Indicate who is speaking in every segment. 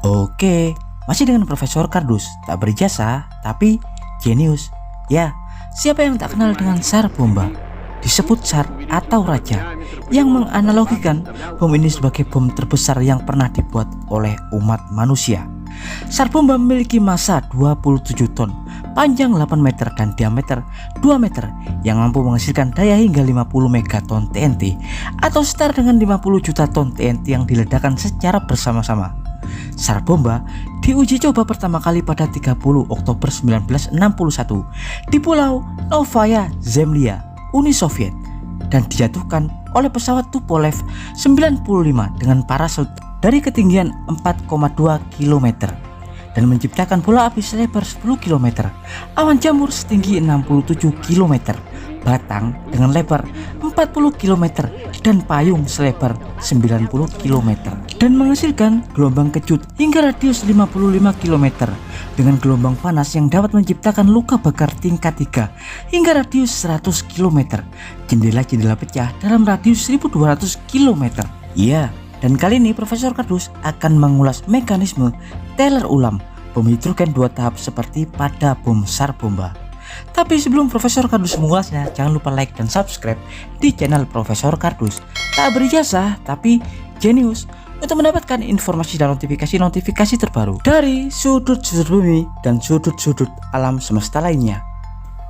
Speaker 1: Oke, masih dengan Profesor Kardus, tak berijazah tapi jenius. Ya, siapa yang tak kenal dengan SAR Bomba? Disebut SAR atau Raja, yang menganalogikan bom ini sebagai bom terbesar yang pernah dibuat oleh umat manusia. SAR Bomba memiliki massa 27 ton, panjang 8 meter dan diameter 2 meter yang mampu menghasilkan daya hingga 50 megaton TNT atau setara dengan 50 juta ton TNT yang diledakkan secara bersama-sama. SAR Bomba diuji coba pertama kali pada 30 Oktober 1961 di Pulau Novaya Zemlya, Uni Soviet, dan dijatuhkan oleh pesawat Tupolev 95 dengan parasut dari ketinggian 4,2 km dan menciptakan bola api selebar 10 km, awan jamur setinggi 67 km, batang dengan lebar 40 km dan payung selebar 90 km dan menghasilkan gelombang kejut hingga radius 55 km dengan gelombang panas yang dapat menciptakan luka bakar tingkat 3 hingga radius 100 km, jendela-jendela pecah dalam radius 1200 km. Iya, dan kali ini Profesor Kardus akan mengulas mekanisme Teller ulam bom hidrogen 2 tahap seperti pada bom SAR Bomba. Tapi sebelum Profesor Kardus mengulasnya, jangan lupa like dan subscribe di channel Profesor Kardus. Tak berijazah tapi jenius, untuk mendapatkan informasi dan notifikasi terbaru dari sudut-sudut bumi dan sudut-sudut alam semesta lainnya.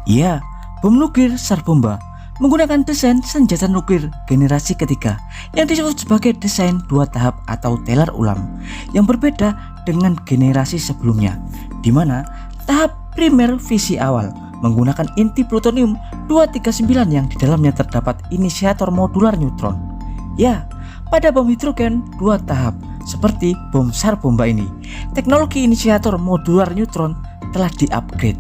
Speaker 1: Iya, bom nuklir SAR Bomba menggunakan desain senjata nuklir generasi ketiga yang disebut sebagai desain 2 tahap atau Teller ulam, yang berbeda dengan generasi sebelumnya, di mana tahap primer fisi awal menggunakan inti plutonium 239 yang di dalamnya terdapat inisiator modular neutron. Ya, pada bom hidrogen 2 tahap seperti bom SAR Bomba ini, teknologi inisiator modular neutron telah di-upgrade.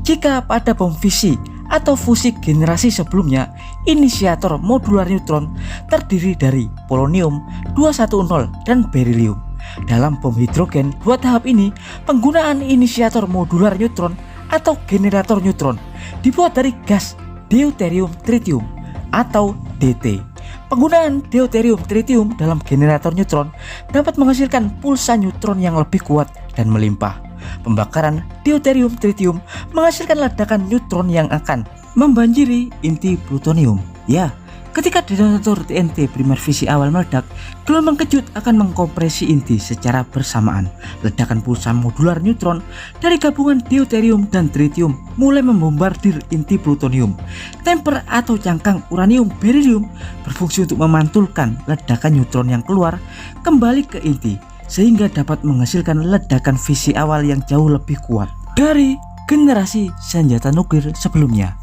Speaker 1: Jika pada bom fisi atau fusi generasi sebelumnya, inisiator modular neutron terdiri dari polonium 210 dan berilium. Dalam bom hidrogen 2 tahap ini, penggunaan inisiator modular neutron atau generator neutron dibuat dari gas deuterium tritium atau DT. Penggunaan deuterium tritium dalam generator neutron dapat menghasilkan pulsa neutron yang lebih kuat dan melimpah. Pembakaran deuterium tritium menghasilkan ledakan neutron yang akan membanjiri inti plutonium. Ya, ketika detonator TNT primer fisi awal meledak, gelombang kejut akan mengkompresi inti secara bersamaan. Ledakan pulsa modular neutron dari gabungan deuterium dan tritium mulai membombardir inti plutonium. Temper atau cangkang uranium berilium berfungsi untuk memantulkan ledakan neutron yang keluar kembali ke inti, sehingga dapat menghasilkan ledakan fisi awal yang jauh lebih kuat dari generasi senjata nuklir sebelumnya.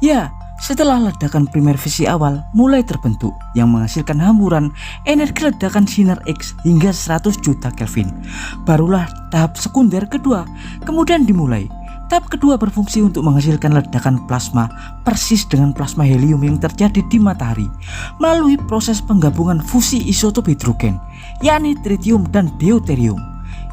Speaker 1: Ya, setelah ledakan primer fisi awal mulai terbentuk yang menghasilkan hamburan energi ledakan sinar X hingga 100 juta Kelvin, barulah tahap sekunder kedua kemudian dimulai. Tahap kedua berfungsi untuk menghasilkan ledakan plasma persis dengan plasma helium yang terjadi di matahari melalui proses penggabungan fusi isotop hidrogen, yakni tritium dan deuterium.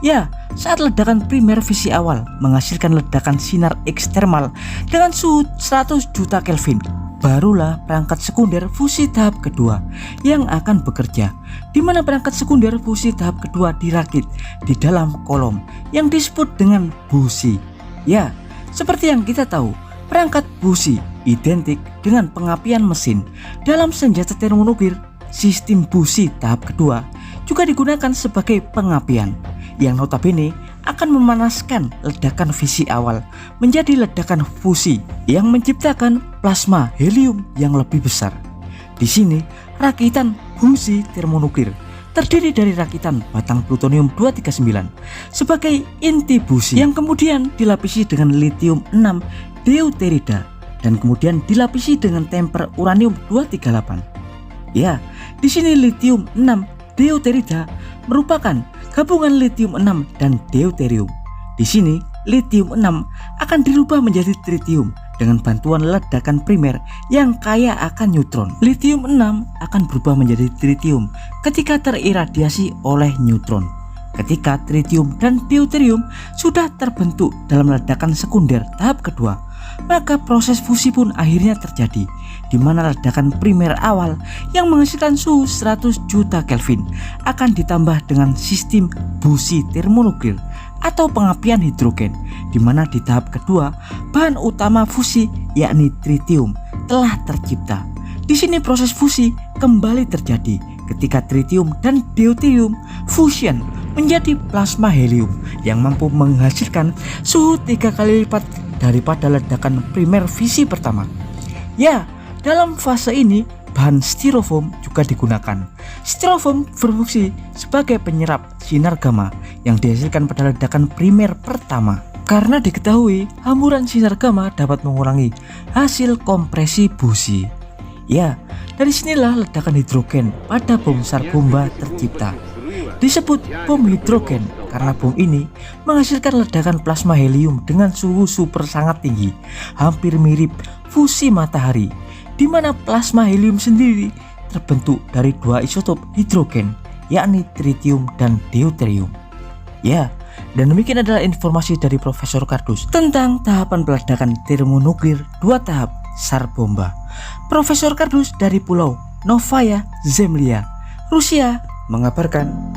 Speaker 1: Ya, saat ledakan primer fisi awal menghasilkan ledakan sinar X thermal dengan suhu 100 juta Kelvin, barulah perangkat sekunder fusi tahap kedua yang akan bekerja, di mana perangkat sekunder fusi tahap kedua dirakit di dalam kolom yang disebut dengan busi. Ya, seperti yang kita tahu, perangkat busi identik dengan pengapian mesin. Dalam senjata termonuklir, sistem busi tahap kedua juga digunakan sebagai pengapian, yang notabene akan memanaskan ledakan fisi awal menjadi ledakan fusi yang menciptakan plasma helium yang lebih besar. Di sini, rakitan busi termonuklir terdiri dari rakitan batang plutonium 239 sebagai inti busi yang kemudian dilapisi dengan lithium 6 deuterida dan kemudian dilapisi dengan temper uranium 238. Ya, di sini lithium 6 deuterida merupakan gabungan lithium 6 dan deuterium. Di sini lithium 6 akan dirubah menjadi tritium dengan bantuan ledakan primer yang kaya akan neutron. Lithium 6 akan berubah menjadi tritium ketika teriradiasi oleh neutron. Ketika tritium dan deuterium sudah terbentuk dalam ledakan sekunder tahap kedua, maka proses fusi pun akhirnya terjadi, di mana ledakan primer awal yang menghasilkan suhu 100 juta Kelvin akan ditambah dengan sistem busi termonuklir atau pengapian hidrogen, di mana di tahap kedua bahan utama fusi yakni tritium telah tercipta. Di sini proses fusi kembali terjadi ketika tritium dan deuterium fusion menjadi plasma helium yang mampu menghasilkan suhu 3 kali lipat daripada ledakan primer fisi pertama. Ya, dalam fase ini bahan styrofoam juga digunakan. Styrofoam berfungsi sebagai penyerap sinar gamma yang dihasilkan pada ledakan primer pertama. Karena diketahui hamburan sinar gamma dapat mengurangi hasil kompresi busi. Ya, dari sinilah ledakan hidrogen pada bom SAR bomba tercipta. Disebut bom hidrogen karena bom ini menghasilkan ledakan plasma helium dengan suhu super sangat tinggi, hampir mirip fusi matahari, di mana plasma helium sendiri terbentuk dari dua isotop hidrogen, yakni tritium dan deuterium. Ya, dan demikian adalah informasi dari Profesor Kardus tentang tahapan peledakan termonuklir 2 tahap SAR bomba. Profesor Kardus dari Pulau Novaya Zemlya, Rusia mengabarkan.